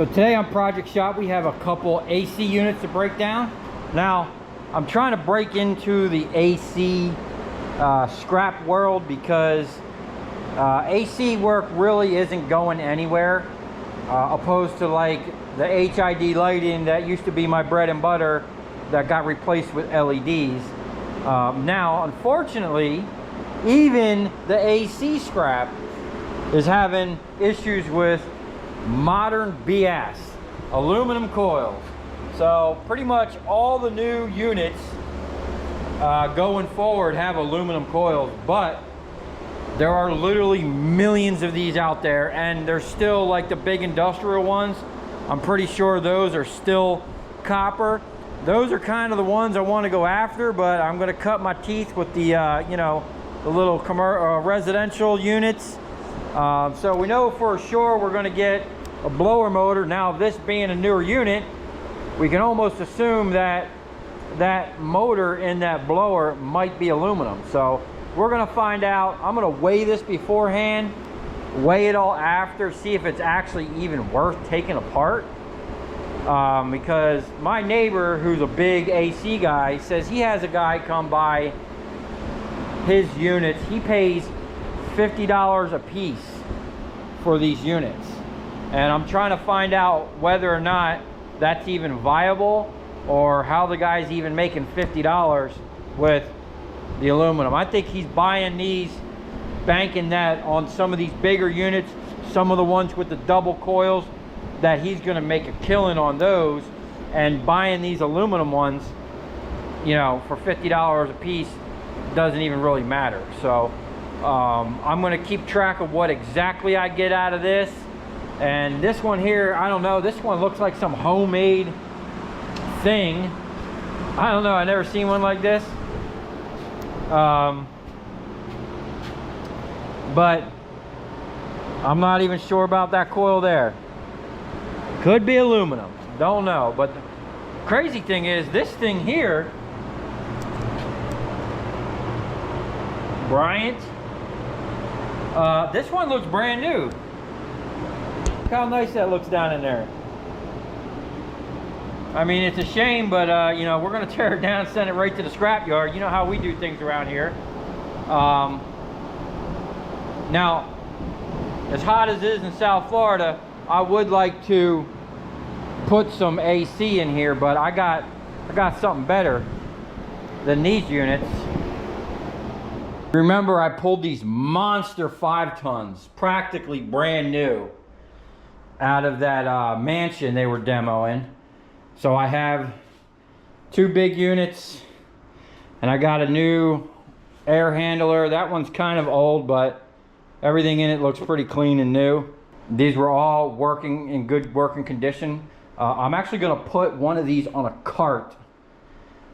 So today on Project Shop, we have a couple AC units to break down. Now, I'm trying to break into the AC scrap world because AC work really isn't going anywhere, opposed to like the HID lighting that used to be my bread and butter that got replaced with LEDs. Now, unfortunately, even the AC scrap is having issues with modern BS, aluminum coils. So pretty much all the new units going forward have aluminum coils, but there are literally millions of these out there, and they're still like the big industrial ones. I'm pretty sure those are still copper. Those are kind of the ones I want to go after, but I'm going to cut my teeth with the you know, the little residential units. So we know for sure we're going to get a blower motor. Now, this being a newer unit, we can almost assume that that motor in that blower might be aluminum. So we're going to find out. I'm going to weigh this beforehand, weigh it all after, see if it's actually even worth taking apart. Because my neighbor, who's a big AC guy, says he has a guy come by his units. He pays $50 a piece for these units, and I'm trying to find out whether or not that's even viable, or how the guy's even making $50 with the aluminum. I think he's buying these, banking that on some of these bigger units, some of the ones with the double coils, that he's going to make a killing on those, and buying these aluminum ones, you know, for $50 a piece doesn't even really matter. So I'm going to keep track of what exactly I get out of this. And this one here, I don't know, this one looks like some homemade thing. I don't know, I never seen one like this. But I'm not even sure about that coil there. Could be aluminum, don't know. But the crazy thing is, this thing here, Bryant, this one looks brand new. Look how nice that looks down in there. I mean, it's a shame, but you know, we're gonna tear it down and send it right to the scrap yard. You know how we do things around here. Now, as hot as it is in South Florida, I would like to put some AC in here, but I got something better than these units. Remember, I pulled these monster 5 tons, practically brand new, out of that mansion they were demoing. So I have 2 big units, and I got a new air handler. That one's kind of old, but everything in it looks pretty clean and new. These were all working in good working condition. I'm actually gonna put one of these on a cart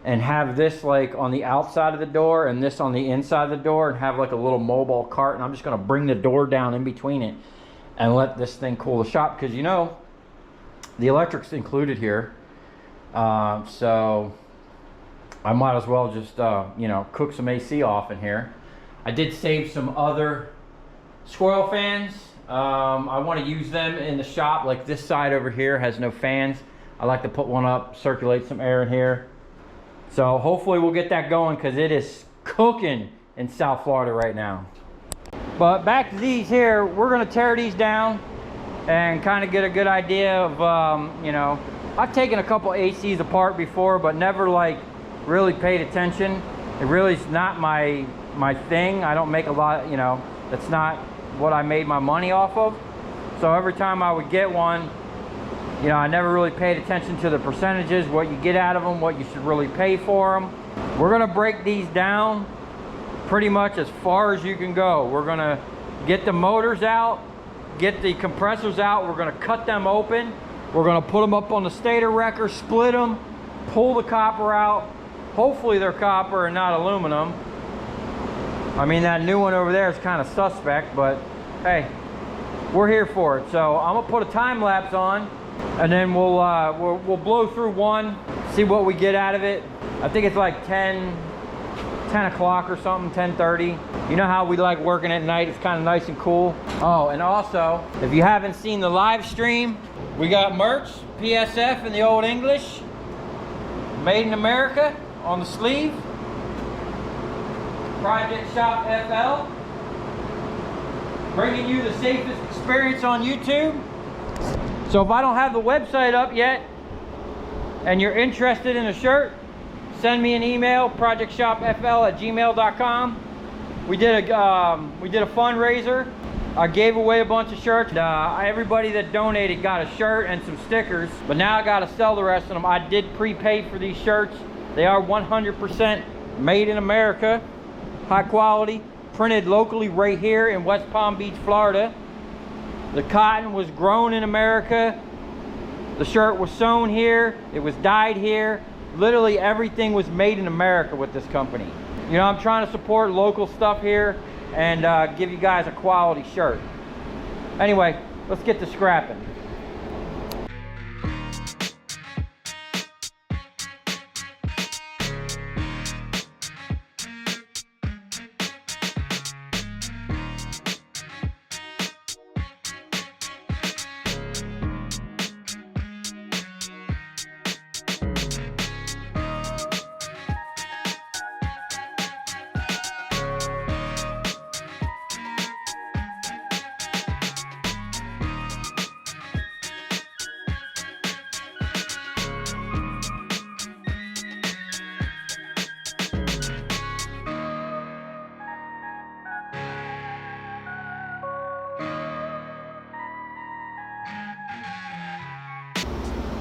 and have this like on the outside of the door and this on the inside of the door, and have like a little mobile cart, and I'm just gonna bring the door down in between it and let this thing cool the shop, because you know the electric's included here. So I might as well just you know, cook some AC off in here. I did save some other squirrel fans. I want to use them in the shop. Like this side over here has no fans. I like to put one up, circulate some air in here. So hopefully we'll get that going, because it is cooking in South Florida right now. But back to these here, we're going to tear these down and kind of get a good idea of, you know, I've taken a couple ACs apart before, but never like really paid attention. It really is not my thing. I don't make a lot, you know, that's not what I made my money off of. So every time I would get one, you know, I never really paid attention to the percentages, what you get out of them, what you should really pay for them. We're gonna break these down pretty much as far as you can go. We're gonna get the motors out, get the compressors out, we're gonna cut them open, we're gonna put them up on the stator wrecker, split them, pull the copper out. Hopefully they're copper and not aluminum. I mean, that new one over there is kind of suspect, but hey, we're here for it. So I'm gonna put a time lapse on, and then we'll blow through one, see what we get out of it. I think it's like 10 o'clock or something, 10:30. You know how we like working at night, it's kind of nice and cool. Oh, and also, if you haven't seen the live stream, We got merch, PSF in the Old English, Made in America on the sleeve, Project Shop FL, bringing you the safest experience on YouTube. So if I don't have the website up yet and you're interested in a shirt, send me an email, projectshopfl@gmail.com. We did a fundraiser. I gave away a bunch of shirts. Everybody that donated got a shirt and some stickers, but now I got to sell the rest of them. I did prepay for these shirts. They are 100% made in America, high quality, printed locally right here in West Palm Beach, Florida. The cotton was grown in America. The shirt was sewn here. It was dyed here. Literally everything was made in America with this company. You know, I'm trying to support local stuff here and give you guys a quality shirt. Anyway, let's get to scrapping.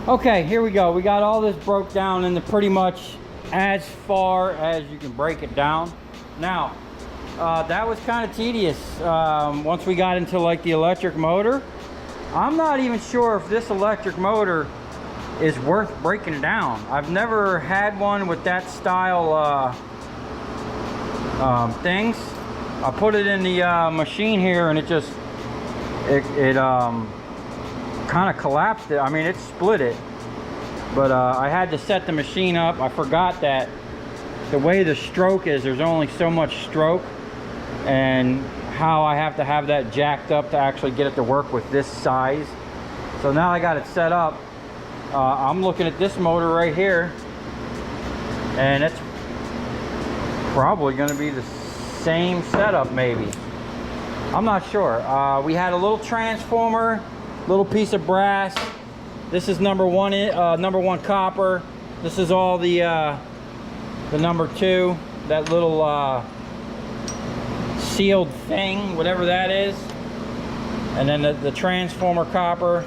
Okay, here we go. We got all this broke down into pretty much as far as you can break it down. Now, that was kind of tedious once we got into like the electric motor. I'm not even sure if this electric motor is worth breaking down. I've never had one with that style things. I put it in the machine here and it kind of collapsed it. I mean, it split it, but I had to set the machine up. I forgot that the way the stroke is, there's only so much stroke, and how I have to have that jacked up to actually get it to work with this size. So now I got it set up. I'm looking at this motor right here, and it's probably going to be the same setup, maybe. I'm not sure. We had a little transformer, little piece of brass. This is number one copper. This is all the number 2, that little sealed thing, whatever that is. And then the transformer copper.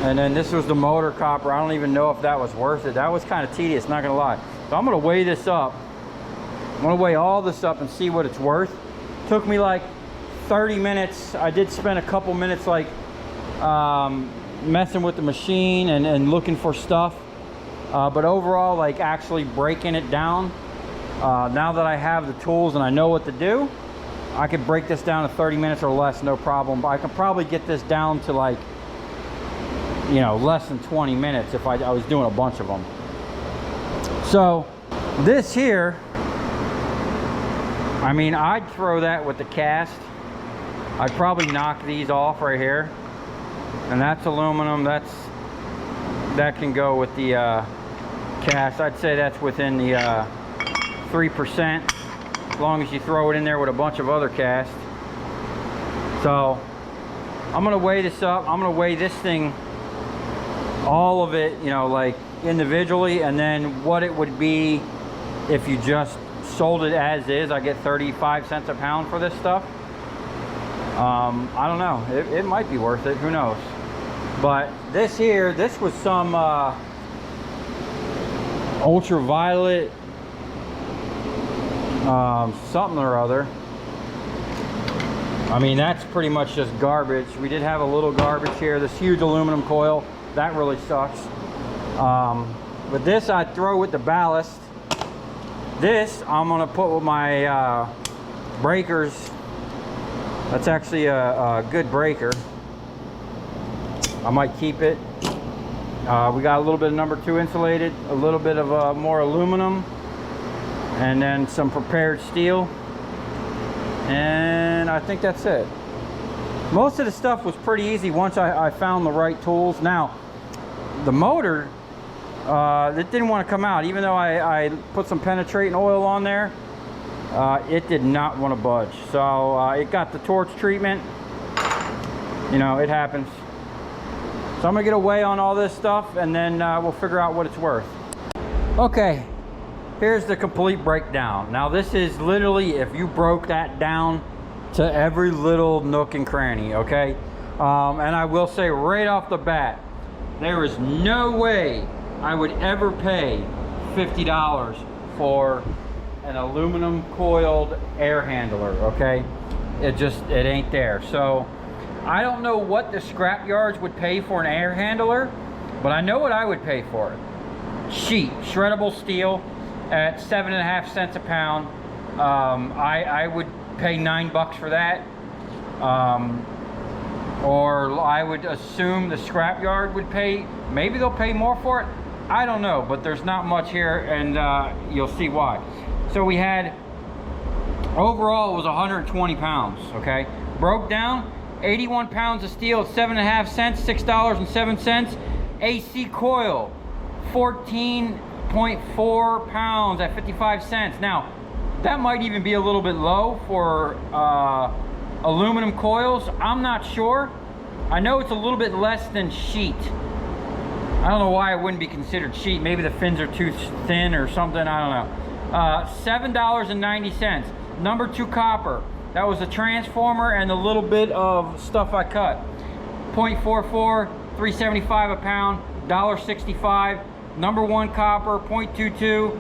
And then this was the motor copper. I don't even know if that was worth it. That was kind of tedious, not gonna lie. So I'm gonna weigh this up. I'm gonna weigh all this up and see what it's worth. Took me like 30 minutes. I did spend a couple minutes like messing with the machine and looking for stuff, but overall, like actually breaking it down, now that I have the tools and I know what to do, I could break this down to 30 minutes or less, no problem. But I could probably get this down to like, you know, less than 20 minutes if I was doing a bunch of them. So this here, I mean, I'd throw that with the cast. I'd probably knock these off right here, and that's aluminum. That can go with the cast. I'd say that's within the 3%, as long as you throw it in there with a bunch of other cast. So I'm gonna weigh this up. I'm gonna weigh this thing, all of it, you know, like individually, and then what it would be if you just sold it as is. I get 35 cents a pound for this stuff. I don't know, it might be worth it, who knows. But this here, this was some ultraviolet something or other. I mean, that's pretty much just garbage. We did have a little garbage here, this huge aluminum coil, that really sucks. But this I throw with the ballast. This I'm gonna put with my breakers. That's actually a good breaker. I might keep it. We got a little bit of number 2 insulated, a little bit of more aluminum, and then some prepared steel. And I think that's it. Most of the stuff was pretty easy once I found the right tools. Now, the motor, it didn't want to come out. Even though I put some penetrating oil on there, it did not want to budge. So it got the torch treatment. You know, it happens. So I'm gonna get away on all this stuff, and then we'll figure out what it's worth. Okay, here's the complete breakdown. Now this is literally if you broke that down to every little nook and cranny, okay? And I will say right off the bat, there is no way I would ever pay $50 for an aluminum coiled air handler, okay? It ain't there. So I don't know what the scrap yards would pay for an air handler, but I know what I would pay for it. Sheet, shreddable steel at 7.5 cents a pound. I would pay $9 for that. Or I would assume the scrap yard would pay, maybe they'll pay more for it. I don't know, but there's not much here, and you'll see why. So we had, overall it was 120 pounds, okay? Broke down, 81 pounds of steel at 7.5 cents, $6.07. AC coil, 14.4 pounds at 55 cents. Now, that might even be a little bit low for aluminum coils. I'm not sure. I know it's a little bit less than sheet. I don't know why it wouldn't be considered sheet. Maybe the fins are too thin or something, I don't know. $7.90. Number 2 copper. That was the transformer and the little bit of stuff I cut. 0.44, $3.75 a pound, $1.65. Number 1 copper, 0.22,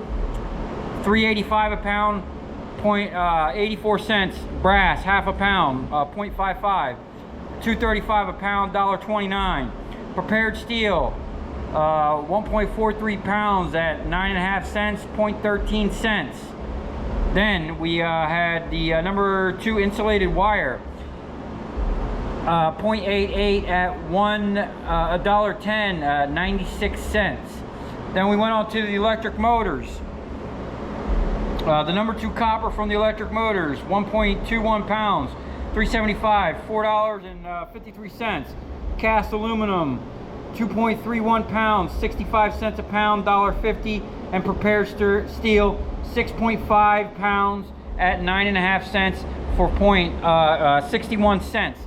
$3.85 a pound, 84 cents. Brass, half a pound, 0.55, $2.35 a pound, $1.29. Prepared steel, 1.43 pounds at 9.5 cents, 0.13 cents. Then we had the number 2 insulated wire, 0.88 at $1.10, 96 cents. Then we went on to the electric motors. The number 2 copper from the electric motors, 1.21 pounds, $3.75, $4.53. Cast aluminum, 2.31 pounds, 65 cents a pound, $1.50. And prepared steel, 6.5 pounds at 9.5 cents for 61 cents.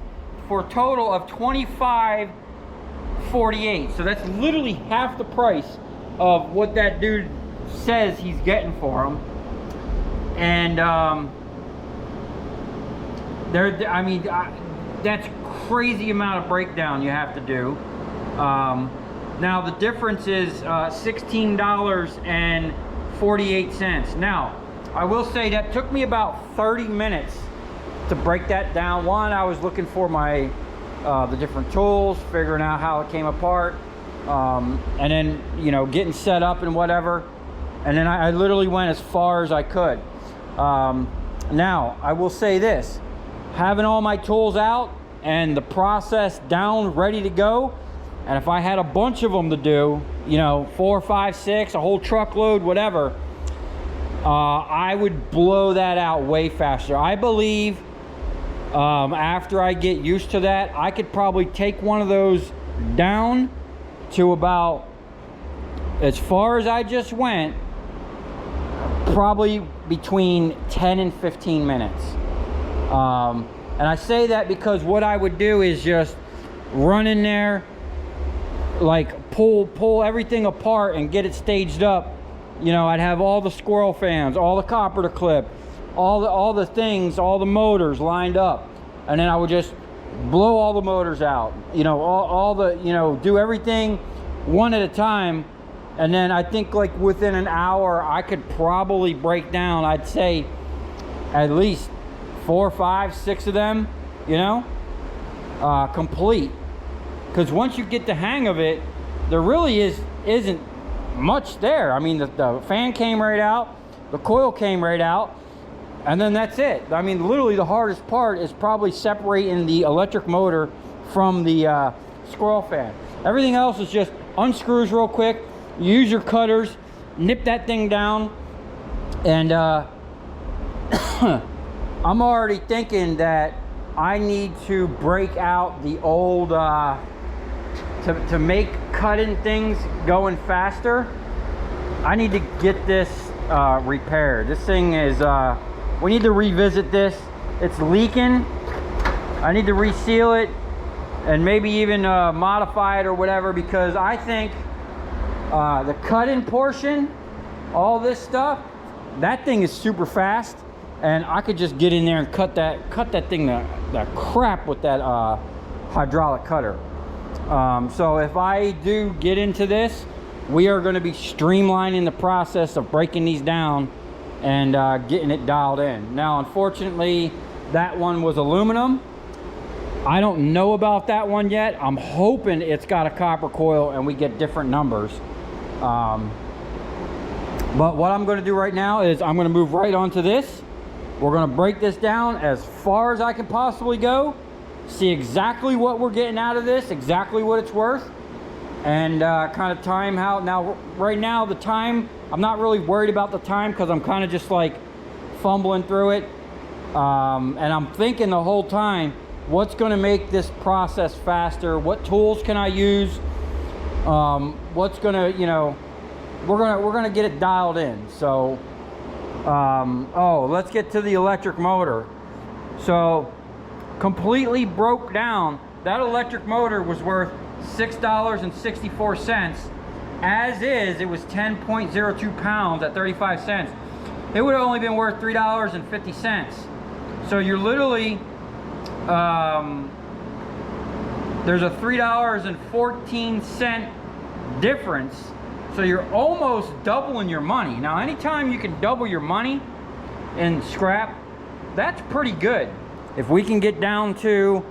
For a total of $25.48. So that's literally half the price of what that dude says he's getting for them. And I mean, that's crazy amount of breakdown you have to do. Now the difference is $16.48. Now I will say that took me about 30 minutes to break that down. One, I was looking for my the different tools, figuring out how it came apart, and then, you know, getting set up and whatever. And then I literally went as far as I could. Now I will say this, having all my tools out and the process down ready to go, and if I had a bunch of them to do, you know, 4, 5, 6, a whole truckload, whatever, I would blow that out way faster. I believe after I get used to that, I could probably take one of those down to about as far as I just went, probably between 10 and 15 minutes. And I say that because what I would do is just run in there, like pull everything apart and get it staged up. You know, I'd have all the squirrel fans, all the copper to clip, all the things, all the motors lined up, and then I would just blow all the motors out. You know, all the, you know, do everything one at a time. And then I think like within an hour, I could probably break down, I'd say at least 4, 5, 6 of them, you know, complete. Because once you get the hang of it, there really isn't much there. I mean, the fan came right out, the coil came right out, and then that's it. I mean, literally the hardest part is probably separating the electric motor from the squirrel fan. Everything else is just unscrews real quick, use your cutters, nip that thing down, and I'm already thinking that I need to break out the old, to make cutting things going faster. I need to get this repaired. This thing is, we need to revisit this. It's leaking. I need to reseal it and maybe even modify it or whatever, because I think the cut-in portion, all this stuff, that thing is super fast, and I could just get in there and cut that thing the crap with that hydraulic cutter. So if I do get into this, we are going to be streamlining the process of breaking these down and getting it dialed in. Now, unfortunately, that one was aluminum. I don't know about that one yet. I'm hoping it's got a copper coil and we get different numbers. But what I'm going to do right now is I'm going to move right onto this. We're going to break this down as far as I can possibly go, see exactly what we're getting out of this, exactly what it's worth, and kind of time how. Now, right now, the time, I'm not really worried about the time because I'm kind of just like fumbling through it. And I'm thinking the whole time, what's going to make this process faster? What tools can I use? What's going to, you know, we're gonna get it dialed in. So, oh, let's get to the electric motor. So, completely broke down. That electric motor was worth $6.64. As is, it was 10.02 pounds at 35 cents. It would have only been worth $3.50. So you're literally, there's a $3.14 difference. So you're almost doubling your money. Now, anytime you can double your money in scrap, that's pretty good. If we can get down to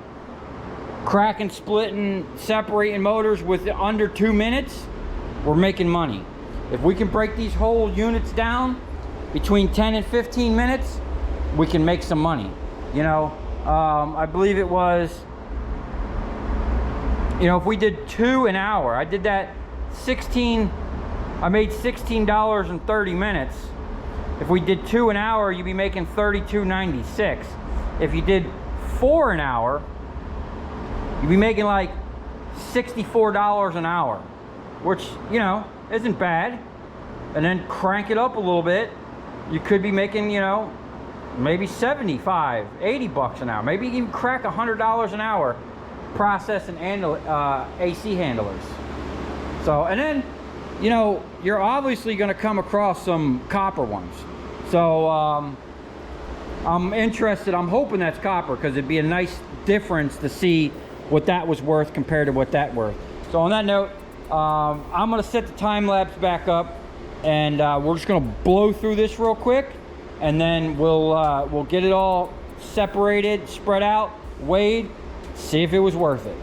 cracking, splitting, separating motors with under 2 minutes, we're making money. If we can break these whole units down between 10 and 15 minutes, we can make some money. You know, I believe it was, you know, if we did 2 an hour, I did that I made $16 in 30 minutes. If we did 2 an hour, you'd be making $32.96. If you did 4 an hour, you'd be making like $64 an hour, which, you know, isn't bad. And then crank it up a little bit, you could be making, you know, maybe 75, 80 bucks an hour. Maybe even crack $100 an hour processing AC handlers. So, and then, you know, you're obviously going to come across some copper ones. So, I'm interested. I'm hoping that's copper, because it'd be a nice difference to see what that was worth compared to what that worth. So on that note, I'm going to set the time lapse back up, and we're just going to blow through this real quick, and then we'll get it all separated, spread out, weighed, see if it was worth it.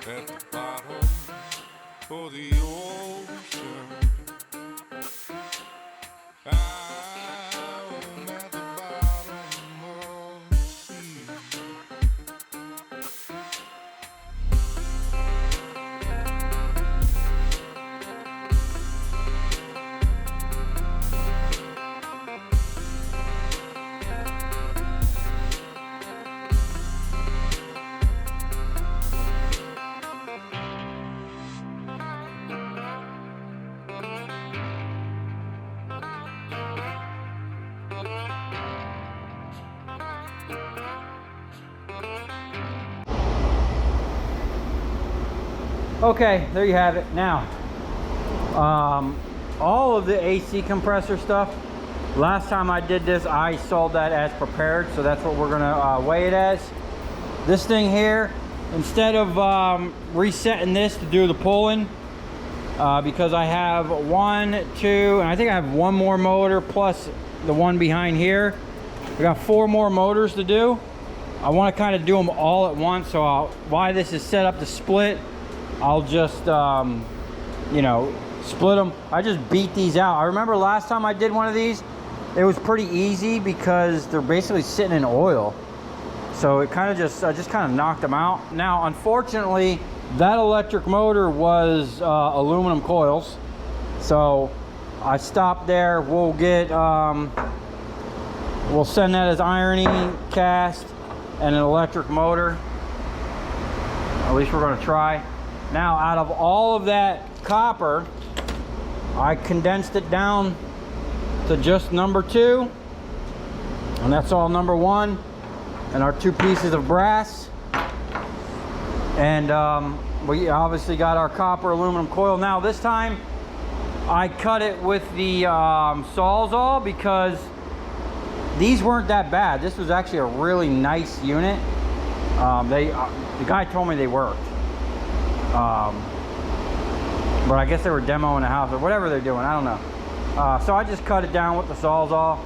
At the bottom of the ocean, I'm at the bottom of the sea. Okay, there you have it. Now, all of the AC compressor stuff, last time I did this, I sold that as prepared, so that's what we're gonna weigh it as. This thing here, instead of resetting this to do the pulling, because I have 1, 2, and I think I have one more motor plus the one behind here. We got 4 more motors to do. I want to kind of do them all at once, so while this is set up to split, I'll just you know, split them. I just beat these out. I remember last time I did one of these, it was pretty easy because they're basically sitting in oil. So it kind of just, I just kind of knocked them out. Now, unfortunately, that electric motor was aluminum coils. So I stopped there. We'll get, we'll send that as ironing, cast, and an electric motor. At least we're gonna try. Now, out of all of that copper, I condensed it down to just number 2. And that's all number 1. And our 2 pieces of brass. And we obviously got our copper aluminum coil. Now this time I cut it with the Sawzall because these weren't that bad. This was actually a really nice unit. The guy told me they worked. But I guess they were demoing the house or whatever they're doing. I don't know. So I just cut it down with the Sawzall.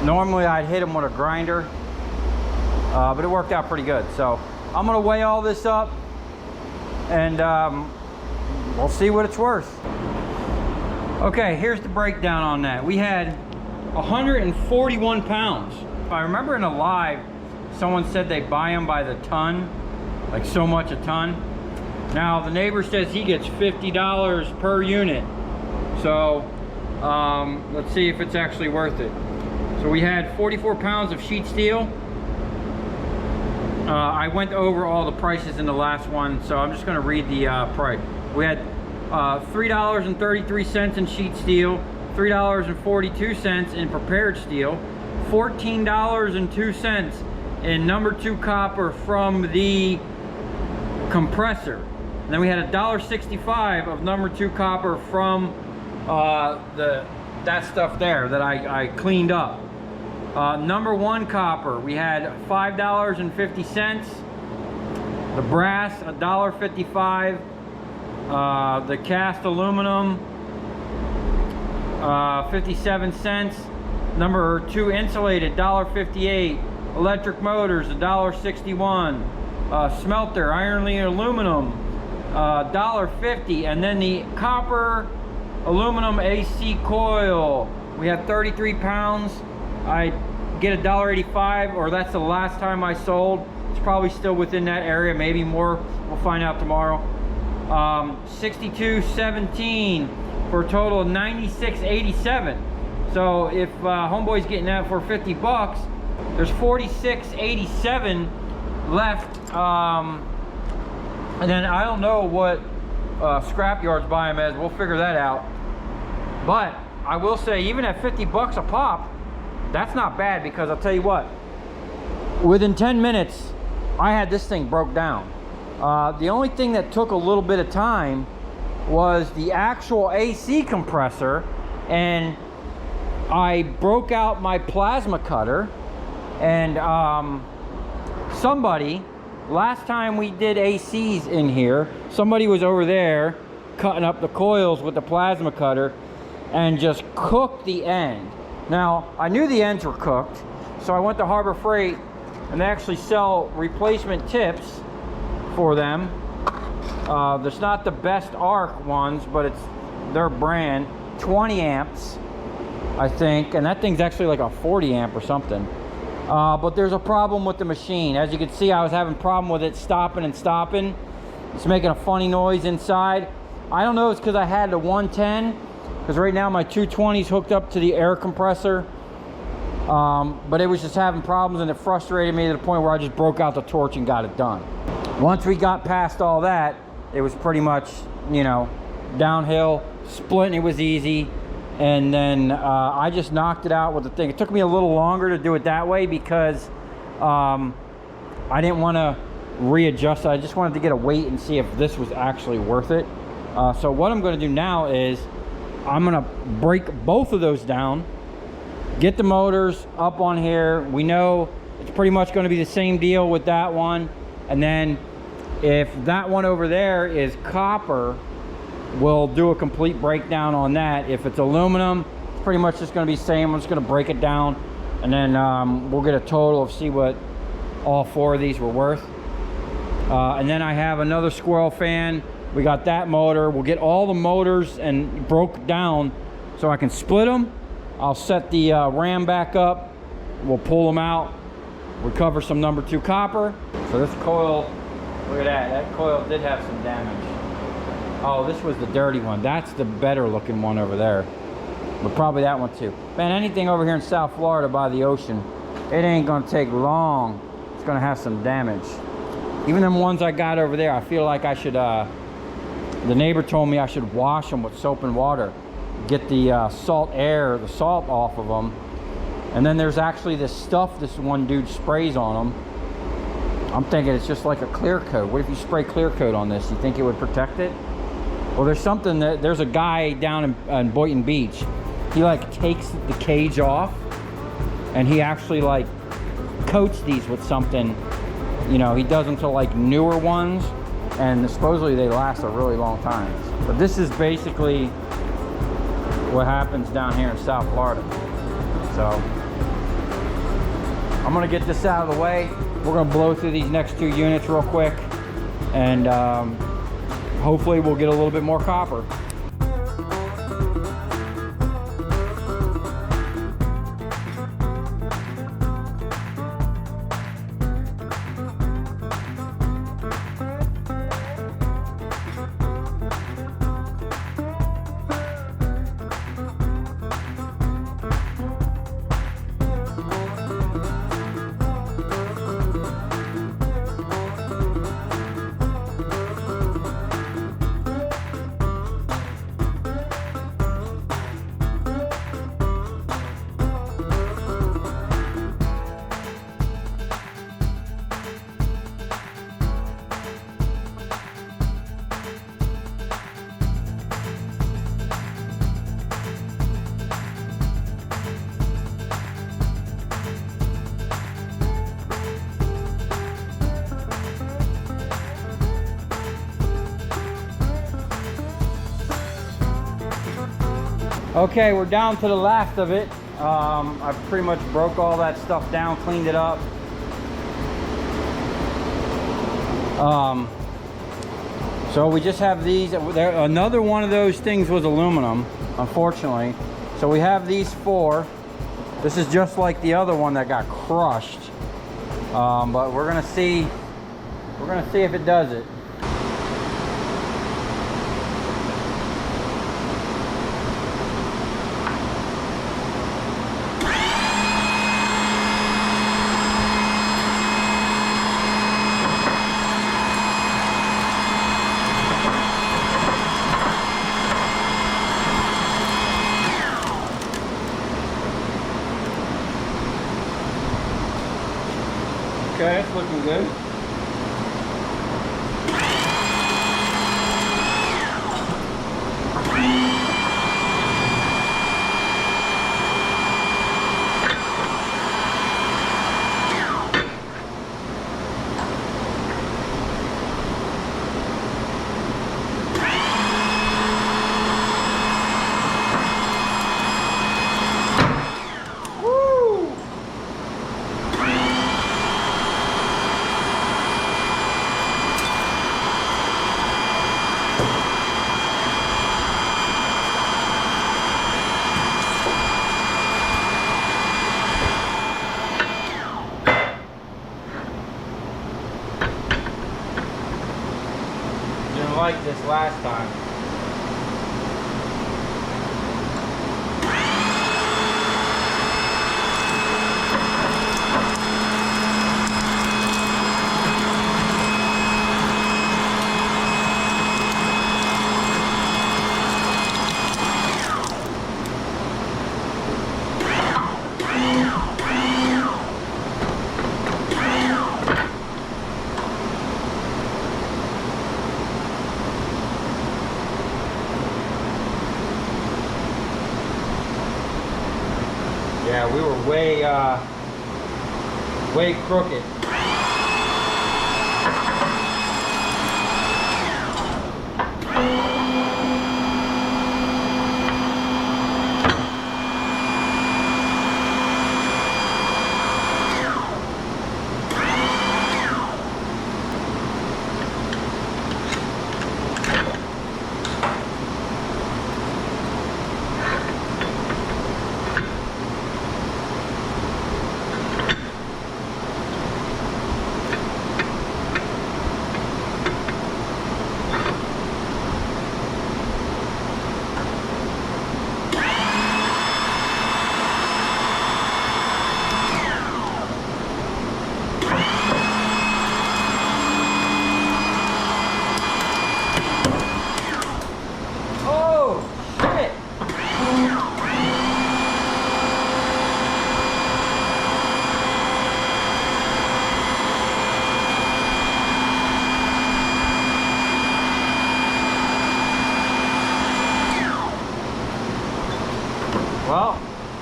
Normally I'd hit them with a grinder, but it worked out pretty good. So I'm gonna weigh all this up and we'll see what it's worth. Okay, here's the breakdown on that. We had 141 pounds. I remember in a live, someone said they buy them by the ton, like so much a ton. Now the neighbor says he gets $50 per unit. So let's see if it's actually worth it. So we had 44 pounds of sheet steel. I went over all the prices in the last one, so I'm just gonna read the price. We had $3.33 in sheet steel, $3.42 in prepared steel, $14.02 in number 2 copper from the compressor. And then we had $1.65 of number 2 copper from that stuff there that I cleaned up. Number 1 copper, we had $5.50. The brass, $1.55. The cast aluminum, 57 cents. Number 2 insulated, $1.58. Electric motors, $1.61. Smelter, ironly aluminum, $1.50. And then the copper aluminum AC coil, we had 33 pounds. I get $1.85, or that's the last time I sold. It's probably still within that area, maybe more. We'll find out tomorrow. 62.17 for a total of 96.87. So if homeboy's getting that for 50 bucks, there's 46.87 left. And then I don't know what scrap yards buy them as. We'll figure that out. But I will say, even at 50 bucks a pop, that's not bad, because I'll tell you what, within 10 minutes, I had this thing broke down. The only thing that took a little bit of time was the actual AC compressor, and I broke out my plasma cutter, and somebody, last time we did ACs in here, somebody was over there cutting up the coils with the plasma cutter and just cooked the end. Now, I knew the ends were cooked, so I went to Harbor Freight, and they actually sell replacement tips for them. There's not the best arc ones, but it's their brand. 20 amps, I think, and that thing's actually like a 40 amp or something. But there's a problem with the machine. As you can see, I was having a problem with it stopping and stopping. It's making a funny noise inside. I don't know if it's because I had the 110, because right now my 220 is hooked up to the air compressor. But it was just having problems, and it frustrated me to the point where I just broke out the torch and got it done. Once we got past all that, it was pretty much, you know, downhill. Splitting it was easy. And then I just knocked it out with the thing. It took me a little longer to do it that way because I didn't want to readjust it. I just wanted to get a weight and see if this was actually worth it. So what I'm going to do now is I'm going to break both of those down, get the motors up on here. We know it's pretty much going to be the same deal with that one. And then if that one over there is copper we'll do a complete breakdown on that. If it's aluminum, it's pretty much just going to be same. I'm just going to break it down, and then we'll get a total of see what all 4 of these were worth. And then I have another squirrel fan. We got that motor. We'll get all the motors and broke down so I can split them. I'll set the ram back up. We'll pull them out, recover some number 2 copper. So this coil, look at that. That coil did have some damage. Oh, this was the dirty one. That's the better looking one over there. But probably that one too. Man, anything over here in South Florida by the ocean, it ain't gonna take long. It's gonna have some damage. Even them ones I got over there, I feel like I should, the neighbor told me I should wash them with soap and water. Get the salt off of them. And then there's actually this stuff this one dude sprays on them. I'm thinking it's just like a clear coat. What if you spray clear coat on this? You think it would protect it? Well, there's something that, there's a guy down in Boynton Beach. He like takes the cage off and he actually like coats these with something. You know, he does them to like newer ones, and supposedly they last a really long time. But this is basically what happens down here in South Florida. So I'm gonna get this out of the way. We're gonna blow through these next 2 units real quick, and hopefully we'll get a little bit more copper. Okay, we're down to the last of it. I pretty much broke all that stuff down, cleaned it up. So we just have these. Another one of those things was aluminum, unfortunately. So we have these 4. This is just like the other one that got crushed. But we're gonna see if it does it. Okay, it's looking good. Like this last time. Yeah, we were way crooked.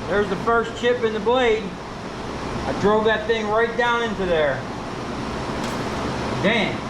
there's the first chip in the blade. I drove that thing right down into there. Damn.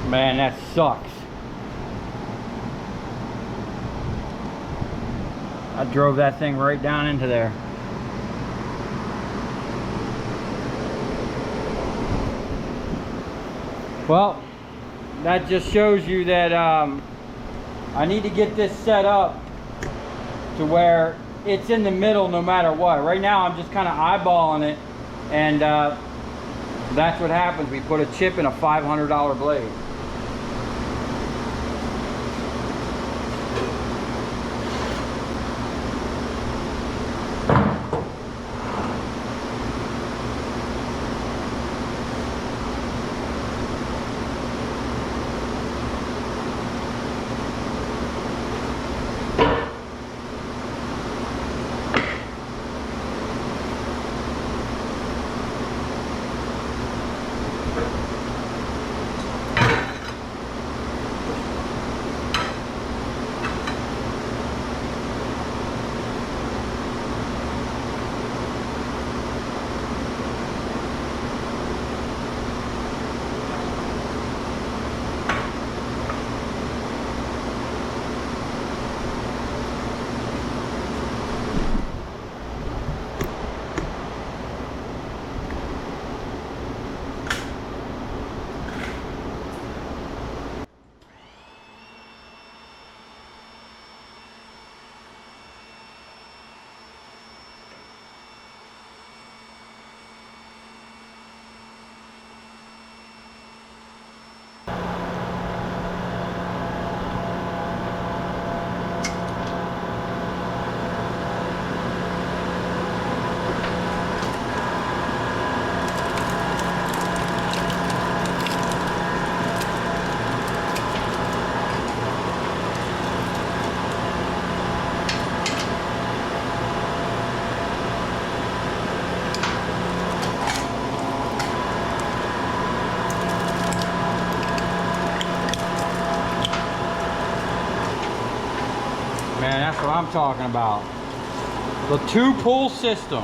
Man, that sucks. I drove that thing right down into there. Well, that just shows you that I need to get this set up to where it's in the middle no matter what. Right now I'm just kind of eyeballing it, and that's what happens. We put a chip in a $500 blade. I'm talking about. The 2-pull system.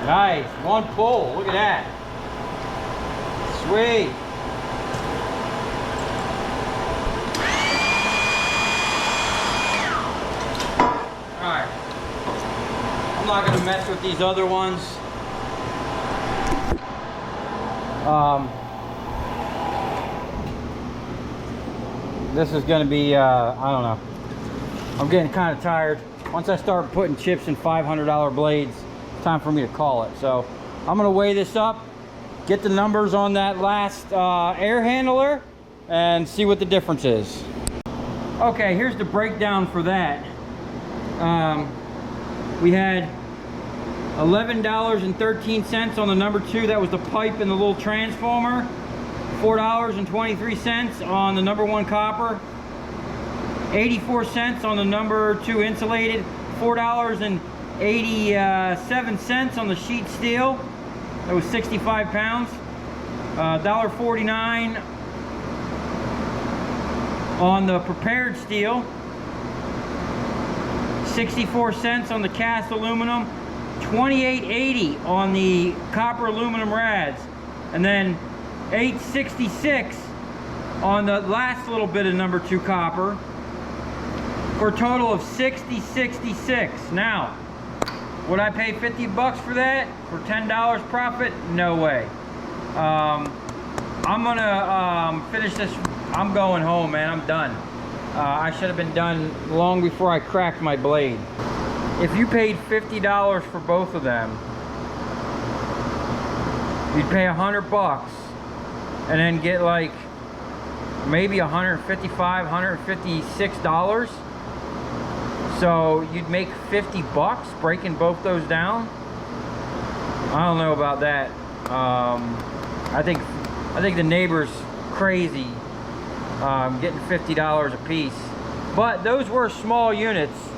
Nice, 1 pull, look at that. Sweet. Alright. I'm not gonna mess with these other ones. This is gonna be, I don't know. I'm getting kind of tired. Once I start putting chips in $500 blades, time for me to call it. So I'm gonna weigh this up, get the numbers on that last air handler, and see what the difference is. Okay, here's the breakdown for that. We had $11.13 on the number 2. That was the pipe and the little transformer. $4.23 on the number 1 copper. 84 cents on the number 2 insulated. $4.87 on the sheet steel. That was 65 pounds. $1.49 on the prepared steel. 64 cents on the cast aluminum. $28.80 on the copper aluminum rads. And then $8.66 on the last little bit of number 2 copper. For a total of $60.66. Now, would I pay 50 bucks for that? For $10 profit? No way. I'm gonna finish this. I'm going home, man. I'm done. I should have been done long before I cracked my blade. If you paid $50 for both of them, you'd pay 100 bucks and then get like maybe $155, $156. So you'd make 50 bucks breaking both those down. I don't know about that. I think the neighbor's crazy getting $50 a piece. But those were small units.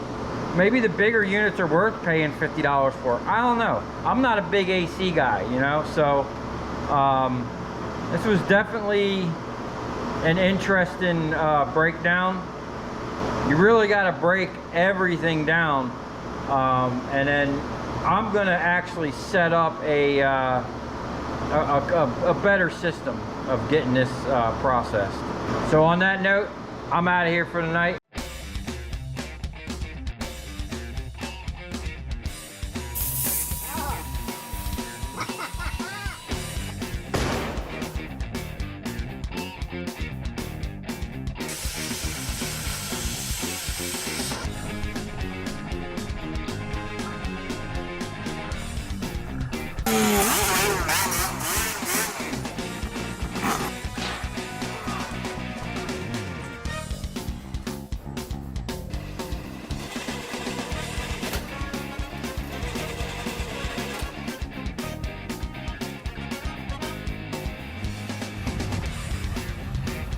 Maybe the bigger units are worth paying $50 for. I don't know. I'm not a big AC guy, you know, so this was definitely an interesting breakdown. You really got to break everything down, and then I'm gonna actually set up a a better system of getting this processed. So on that note, I'm out of here for the night.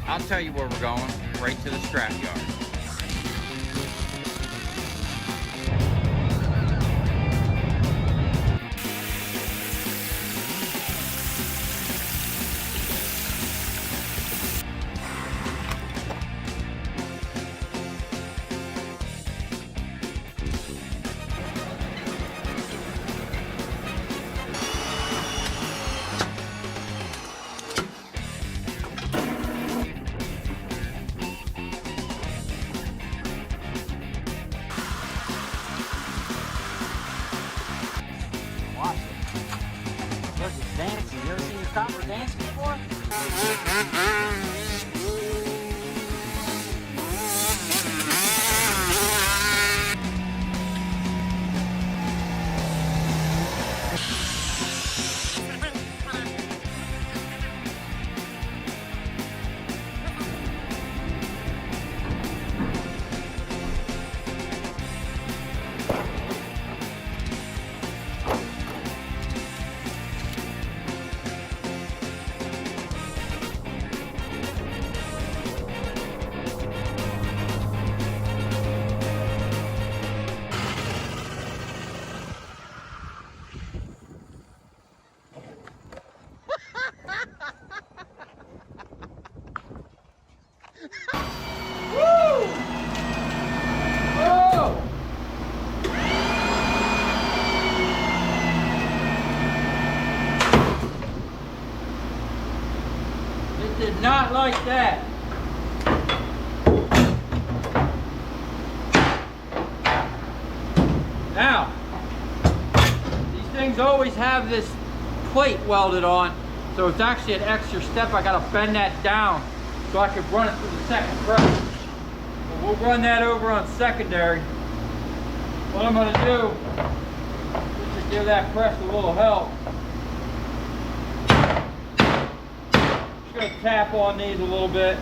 I'll tell you where we're going, right to the scrap yard. Dance. You ever seen your copper dance before? Did not like that. Now, these things always have this plate welded on, so it's actually an extra step. I gotta bend that down so I can run it through the second press. But we'll run that over on secondary. What I'm gonna do is to give that press a little help. Gonna tap on these a little bit.